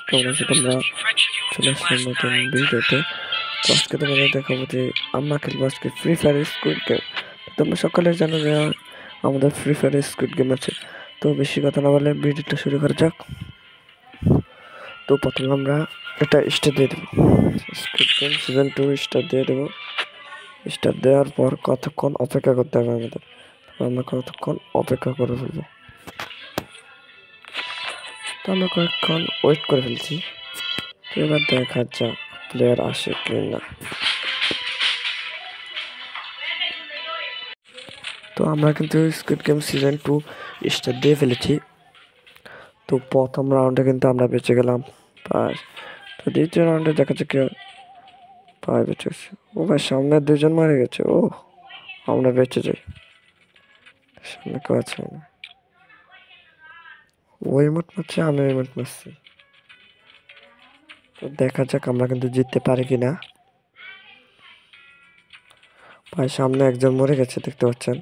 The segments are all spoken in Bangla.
কেমন আছো তোমরা? চলে আসলাম নতুন ভিডিওতে। তো আজকে তোমাদের দেখাবো যে আমরা খেলবো আজকে ফ্রি ফায়ার স্কুইড গেম। তোমরা সকালে জানো যে আমাদের ফ্রি ফায়ার স্কুইড গেম আছে। তো বেশি কথা না বলে ভিডিওটা শুরু করা যাক। তো প্রথমে আমরা এটা স্টার্ট দিয়ে দেবো, স্কুইড গেম সিজন 2 স্টার্ট দিয়ে দেবো। স্টার্ট দেওয়ার পর কতক্ষণ অপেক্ষা করতে হবে আমাদের, আমরা কতক্ষণ অপেক্ষা করে ফেলবো। তো আমরা কয়েকক্ষণ ওয়েট করে ফেলছি। এবার দেখা যাক প্লেয়ার আসে কি না। তো আমরা কিন্তু স্কুইড গেম সিজন 2 স্টার্ট দিয়ে ফেলেছি। তো প্রথম রাউন্ডে কিন্তু আমরা বেঁচে গেলাম প্রায়। তো দ্বিতীয় রাউন্ডে দেখা যাচ্ছে কেউ প্রায় বেঁচে গেছে। ও ভাই সামনে দুজন মারা গেছে। ও আমরা বেঁচে যাই, সামনে কেউ আছে না। ওই ইমোট মারছে, আমি ইমোট মারছি। তো দেখা যাক আমরা কিন্তু জিততে পারি কিনা। ভাই সামনে একজন মরে গেছে দেখতে পাচ্ছেন।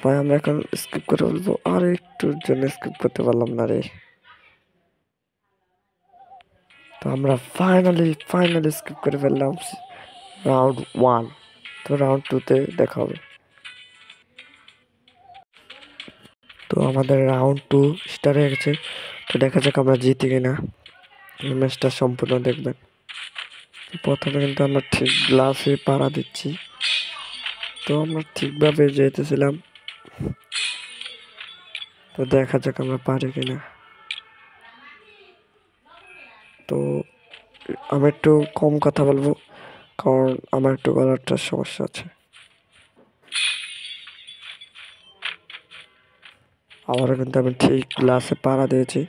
ভাই আমরা এখন স্কিপ করে বলবো, আর একটুর জন্য স্কিপ করতে পারলাম না রে। তো আমরা ফাইনালি স্কিপ করে ফেললাম রাউন্ড 1। তো রাউন্ড 2-তে দেখা হবে। তো আমাদের রাউন্ড 2 স্টার্ট হয়ে গেছে। তো দেখা যাক আমরা জিতি কিনা, এই ম্যাচটা সম্পূর্ণ দেখবেন। প্রথমে কিন্তু আমরা ঠিক গ্লাসে পাড়া দিচ্ছি। তো আমরা ঠিকভাবে যেতেছিলাম। তো দেখা যাক আমরা পারি কিনা। তো আমি একটু কম কথা বলবো, কারণ আমার একটু গলাটার সমস্যা আছে। আবারও কিন্তু আমি ঠিক গ্লাসে পাড়া দিয়েছি।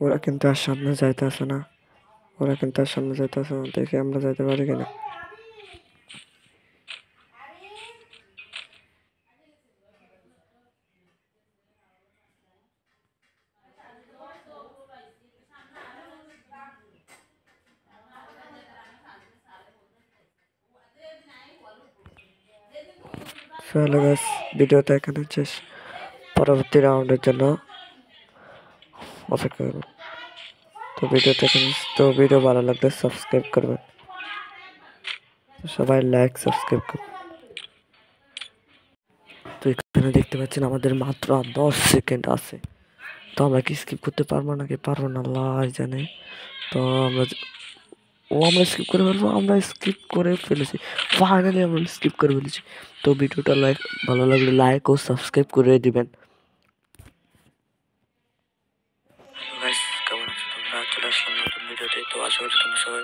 ওরা কিন্তু আর সামনে যাইতে আসে না, দেখি আমরা যাইতে পারি কিনা। চলো গাইস, ভিডিওটা এখানে শেষ। পরবর্তী রাউন্ডের জন্য অপেক্ষা করুন। তো ভিডিও ভালো লাগলে সাবস্ক্রাইব করবেন, সবাই লাইক সাবস্ক্রাইব করবেন। তো এখানে দেখতে পাচ্ছেন আমাদের মাত্র 10 সেকেন্ড আছে। তো আমরা কি স্কিপ করতে পারবো নাকি পারবো না আল্লাহ জানে। তো আমরা স্কিপ করে ফেলবো, আমরা স্কিপ করে ফেলেছি। ফাইনালি আমরা স্কিপ করে ফেলেছি। তো ভিডিওটা ভালো লাগলে লাইক ও সাবস্ক্রাইব করে দিবেন। কেমন আছো তোমরা? চলে আসলাম নতুন ভিডিওতে। তো আশা করি তোমরা সবাই